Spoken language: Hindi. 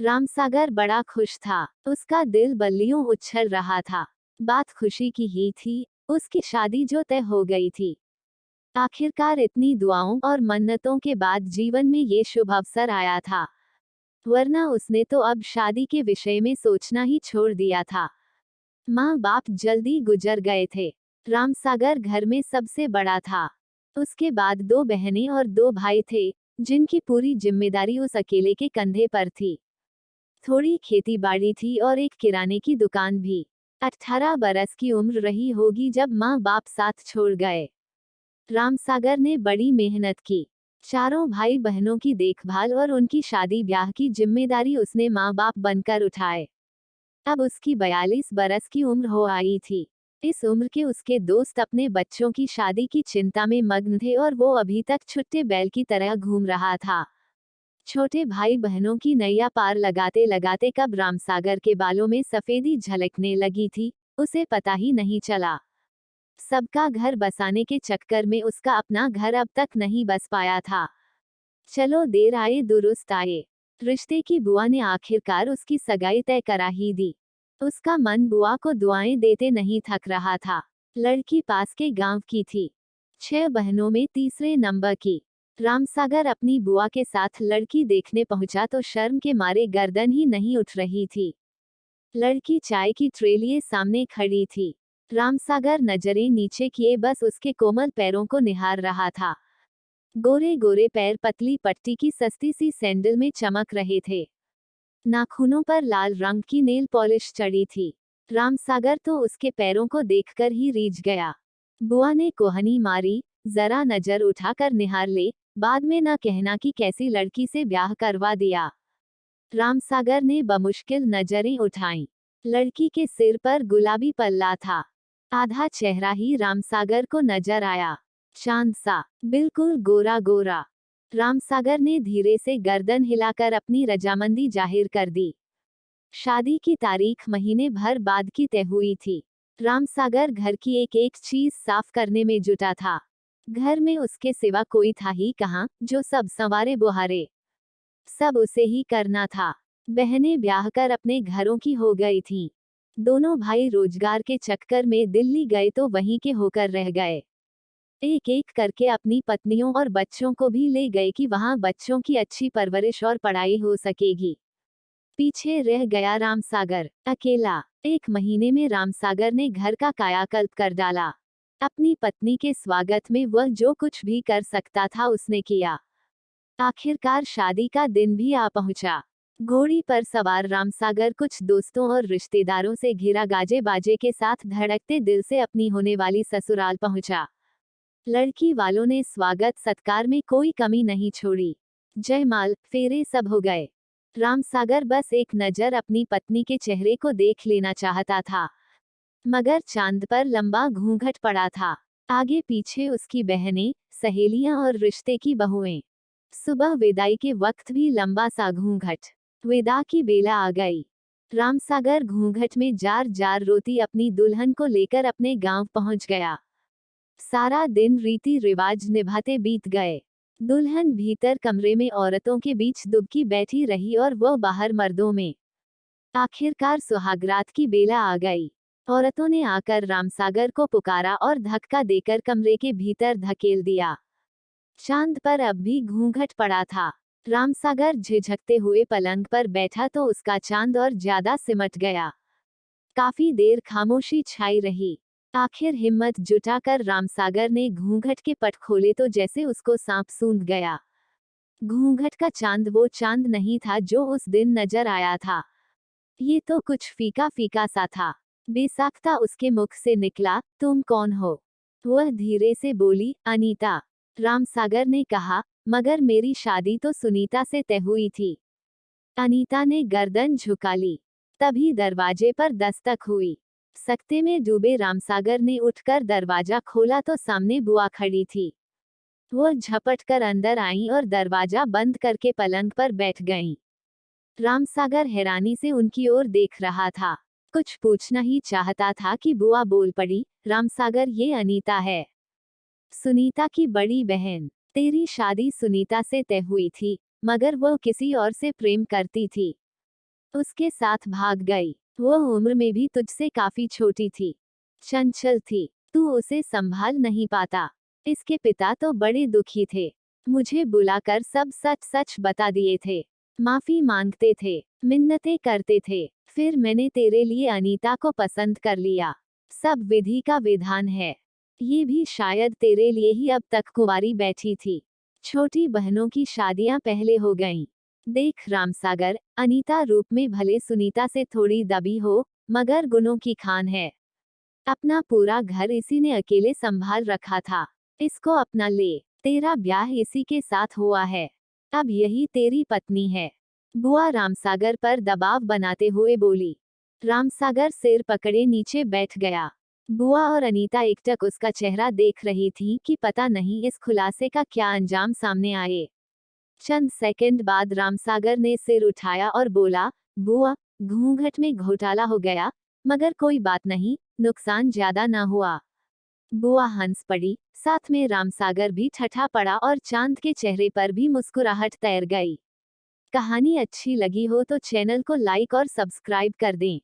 रामसागर बड़ा खुश था। उसका दिल बल्लियों उछल रहा था। बात खुशी की ही थी। उसकी शादी जो तय हो गई थी। आखिरकार इतनी दुआओं और मन्नतों के बाद जीवन में ये शुभ अवसर आया था। वरना उसने तो अब शादी के विषय में सोचना ही छोड़ दिया था। माँ बाप जल्दी गुजर गए थे। रामसागर घर में सबसे बड़ा था। उसके बाद दो बहनें और दो भाई थे, जिनकी पूरी जिम्मेदारी उस अकेले के कंधे पर थी। थोड़ी खेती बाड़ी थी और एक किराने की दुकान भी। 18 बरस की उम्र रही होगी जब माँ बाप साथ छोड़ गए। रामसागर ने बड़ी मेहनत की। चारों भाई बहनों की देखभाल और उनकी शादी ब्याह की जिम्मेदारी उसने माँ बाप बनकर उठाए। अब उसकी 42 बरस की उम्र हो आई थी। इस उम्र के उसके दोस्त अपने बच्चों की शादी की चिंता में मग्न थे और वो अभी तक छुट्टे बैल की तरह घूम रहा था। छोटे भाई बहनों की नैया पार लगाते लगाते कब रामसागर के बालों में सफेदी झलकने लगी थी, उसे पता ही नहीं चला। सबका घर बसाने के चक्कर में उसका अपना घर अब तक नहीं बस पाया था। चलो देर आए दुरुस्त आए। रिश्ते की बुआ ने आखिरकार उसकी सगाई तय करा ही दी। उसका मन बुआ को दुआएं देते नहीं थक रहा था। लड़की पास के गांव की थी। 6 बहनों में तीसरे नंबर की। रामसागर अपनी बुआ के साथ लड़की देखने पहुंचा तो शर्म के मारे गर्दन ही नहीं उठ रही थी। लड़की चाय की ट्रे लिए सामने खड़ी थी। रामसागर नजरें नीचे किए बस उसके कोमल पैरों को निहार रहा था। गोरे गोरे पैर पतली पट्टी की सस्ती सी सैंडल में चमक रहे थे। नाखूनों पर लाल रंग की नेल पॉलिश चढ़ी थी। रामसागर तो उसके पैरों को देखकर ही रीझ गया। बुआ ने कोहनी मारी, जरा नजर उठाकर निहार ले, बाद में न कहना कि कैसी लड़की से ब्याह करवा दिया। रामसागर ने बमुश्किल नजरें उठाईं। लड़की के सिर पर गुलाबी पल्ला था। आधा चेहरा ही रामसागर को नजर आया। चांद सा, बिल्कुल गोरा गोरा। रामसागर ने धीरे से गर्दन हिलाकर अपनी रजामंदी जाहिर कर दी। शादी की तारीख महीने भर बाद की तय हुई थी। रामसागर घर की एक एक चीज साफ करने में जुटा था। घर में उसके सिवा कोई था ही कहाँ जो सब संवारे बुहारे। सब उसे ही करना था। बहनें ब्याह कर अपने घरों की हो गई थीं। दोनों भाई रोजगार के चक्कर में दिल्ली गए तो वहीं के होकर रह गए। एक एक करके अपनी पत्नियों और बच्चों को भी ले गए कि वहां बच्चों की अच्छी परवरिश और पढ़ाई हो सकेगी। पीछे रह गया रामसागर अकेला। 1 महीने में रामसागर ने घर का कायाकल्प कर डाला। अपनी पत्नी के स्वागत में वह जो कुछ भी कर सकता था उसने किया। आखिरकार शादी का दिन भी आ पहुंचा। घोड़ी पर सवार रामसागर कुछ दोस्तों और रिश्तेदारों से घिरा गाजे बाजे के साथ धड़कते दिल से अपनी होने वाली ससुराल पहुंचा। लड़की वालों ने स्वागत सत्कार में कोई कमी नहीं छोड़ी। जयमाल फेरे सब हो गए। रामसागर बस एक नजर अपनी पत्नी के चेहरे को देख लेना चाहता था, मगर चांद पर लंबा घूंघट पड़ा था। आगे पीछे उसकी बहनें, सहेलियां और रिश्ते की बहुएं। सुबह विदाई के वक्त भी लंबा सा घूंघट। विदा की बेला आ गई। रामसागर घूंघट में जार जार रोती अपनी दुल्हन को लेकर अपने गांव पहुंच गया। सारा दिन रीति रिवाज निभाते बीत गए। दुल्हन भीतर कमरे में औरतों के बीच दुबकी बैठी रही और वह बाहर मर्दों में। आखिरकार सुहागरात की बेला आ गई। औरतों ने आकर रामसागर को पुकारा और धक्का देकर कमरे के भीतर धकेल दिया। चांद पर अब भी घूंघट पड़ा था। रामसागर झिझकते हुए पलंग पर बैठा तो उसका चांद और ज्यादा सिमट गया। काफी देर खामोशी छाई रही। आखिर हिम्मत जुटाकर रामसागर ने घूंघट के पट खोले तो जैसे उसको सांप सूंघ गया। घूंघट का चांद वो चांद नहीं था जो उस दिन नजर आया था। ये तो कुछ फीका फीका सा था। बेसाख्ता उसके मुख से निकला, तुम कौन हो? वह धीरे से बोली, अनीता। रामसागर ने कहा, मगर मेरी शादी तो सुनीता से तय हुई थी। अनीता ने गर्दन झुका ली। तभी दरवाजे पर दस्तक हुई। सकते में डूबे रामसागर ने उठकर दरवाजा खोला तो सामने बुआ खड़ी थी। वह झपट कर अंदर आईं और दरवाजा बंद करके पलंग पर बैठ गईं। रामसागर हैरानी से उनकी ओर देख रहा था। कुछ पूछना ही चाहता था कि बुआ बोल पड़ी, रामसागर ये अनीता है, सुनीता की बड़ी बहन। तेरी शादी सुनीता से तय हुई थी, मगर वह किसी और से प्रेम करती थी। उसके साथ भाग गई। वो उम्र में भी तुझसे काफी छोटी थी, चंचल थी, तू उसे संभाल नहीं पाता। इसके पिता तो बड़े दुखी थे, मुझे बुलाकर सब सच सच बता दिए थे, माफी मांगते थे, मिन्नतें करते थे। फिर मैंने तेरे लिए अनीता को पसंद कर लिया। सब विधि का विधान है। ये भी शायद तेरे लिए ही अब तक कुंवारी बैठी थी। छोटी बहनों की शादियां पहले हो गईं। देख रामसागर, अनीता रूप में भले सुनीता से थोड़ी दबी हो, मगर गुणों की खान है। अपना पूरा घर इसी ने अकेले संभाल रखा था। इसको अपना ले, तेरा ब्याह इसी के साथ हुआ है, अब यही तेरी पत्नी है। बुआ रामसागर पर दबाव बनाते हुए बोली। रामसागर सिर पकड़े नीचे बैठ गया। बुआ और अनीता एकटक उसका चेहरा देख रही थी कि पता नहीं इस खुलासे का क्या अंजाम सामने आए। चंद सेकंड बाद रामसागर ने सिर उठाया और बोला, बुआ, घूंघट में घोटाला हो गया, मगर कोई बात नहीं, नुकसान ज्यादा ना हुआ। बुआ हंस पड़ी, साथ में रामसागर भी ठठा पड़ा और चांद के चेहरे पर भी मुस्कुराहट तैर गई। कहानी अच्छी लगी हो तो चैनल को लाइक और सब्सक्राइब कर दें।